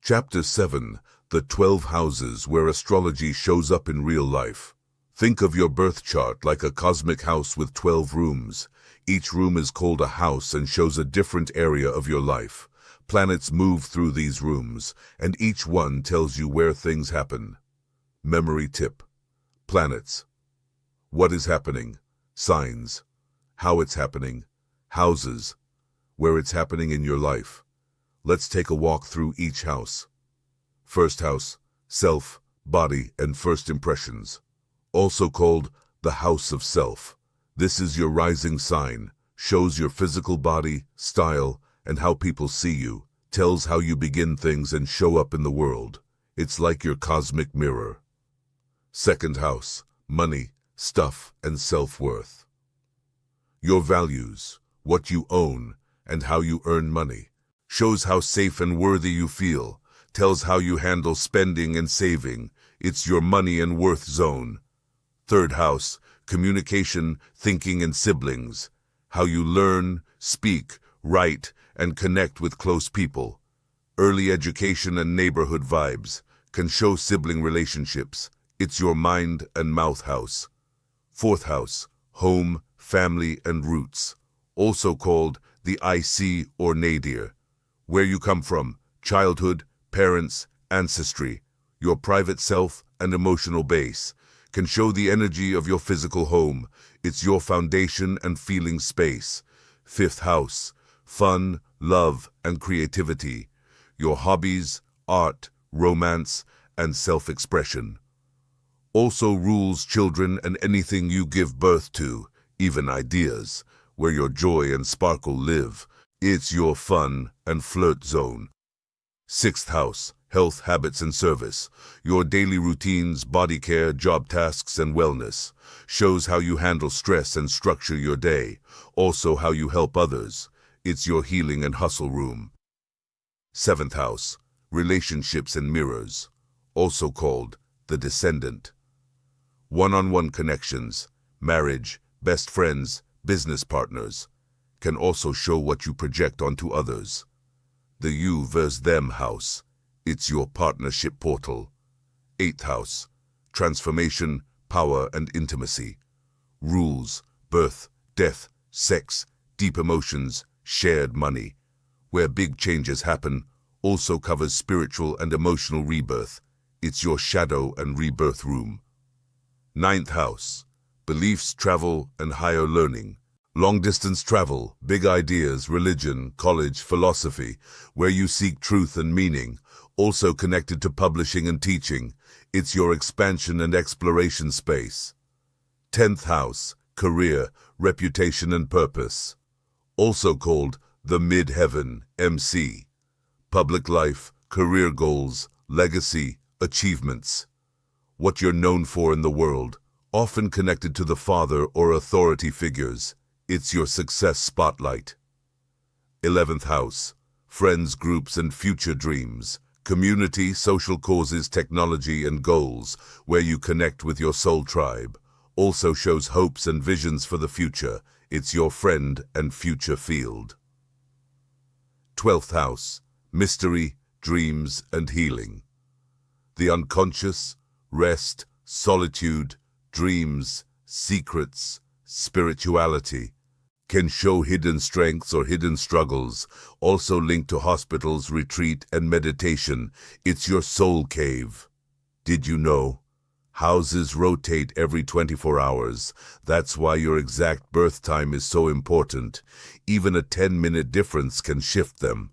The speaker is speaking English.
Chapter 7. The 12 Houses Where Astrology Shows Up in Real Life. Think of your birth chart like a cosmic house with 12 rooms. Each room is called a house and shows a different area of your life. Planets move through these rooms, and each one tells you where things happen. Memory tip. Planets. What is happening? Signs. How it's happening. Houses. Where it's happening in your life. Let's take a walk through each house. First house, self, body, and first impressions. Also called the house of self. This is your rising sign, shows your physical body, style, and how people see you, tells how you begin things and show up in the world. It's like your cosmic mirror. Second house, money, stuff, and self-worth. Your values, what you own, and how you earn money. Shows how safe and worthy you feel, tells how you handle spending and saving. It's your money and worth zone. Third house, communication, thinking, and siblings. How you learn, speak, write, and connect with close people. Early education and neighborhood vibes can show sibling relationships. It's your mind and mouth house. Fourth house, home, family, and roots. Also called the IC or nadir. Where you come from, childhood, parents, ancestry, your private self and emotional base, can show the energy of your physical home. It's your foundation and feeling space. Fifth house, fun, love, and creativity. Your hobbies, art, romance, and self-expression. Also rules children and anything you give birth to, even ideas, where your joy and sparkle live. It's your fun and flirt zone. Sixth house, health, habits, and service. Your daily routines, body care, job tasks, and wellness. Shows how you handle stress and structure your day. Also how you help others. It's your healing and hustle room. Seventh house, relationships and mirrors. Also called the descendant. One-on-one connections, marriage, best friends, business partners. Can also show what you project onto others. The you versus them house. It's your partnership portal. Eighth house. Transformation, power, and intimacy. Rules, birth, death, sex, deep emotions, shared money. Where big changes happen, also covers spiritual and emotional rebirth. It's your shadow and rebirth room. Ninth house. Beliefs, travel, and higher learning. Long-distance travel, big ideas, religion, college, philosophy, where you seek truth and meaning, also connected to publishing and teaching. It's your expansion and exploration space. 10th house, career, reputation, and purpose. Also called the mid-heaven, MC. Public life, career goals, legacy, achievements. What you're known for in the world, often connected to the father or authority figures. It's your success spotlight. 11th house, friends, groups, and future dreams. Community, social causes, technology, and goals, where you connect with your soul tribe. Also shows hopes and visions for the future. It's your friend and future field. 12th house, mystery, dreams, and healing. The unconscious, rest, solitude, dreams, secrets, spirituality. Can show hidden strengths or hidden struggles, also linked to hospitals, retreat, and meditation. It's your soul cave. Did you know? Houses rotate every 24 hours. That's why your exact birth time is so important. Even a 10-minute difference can shift them.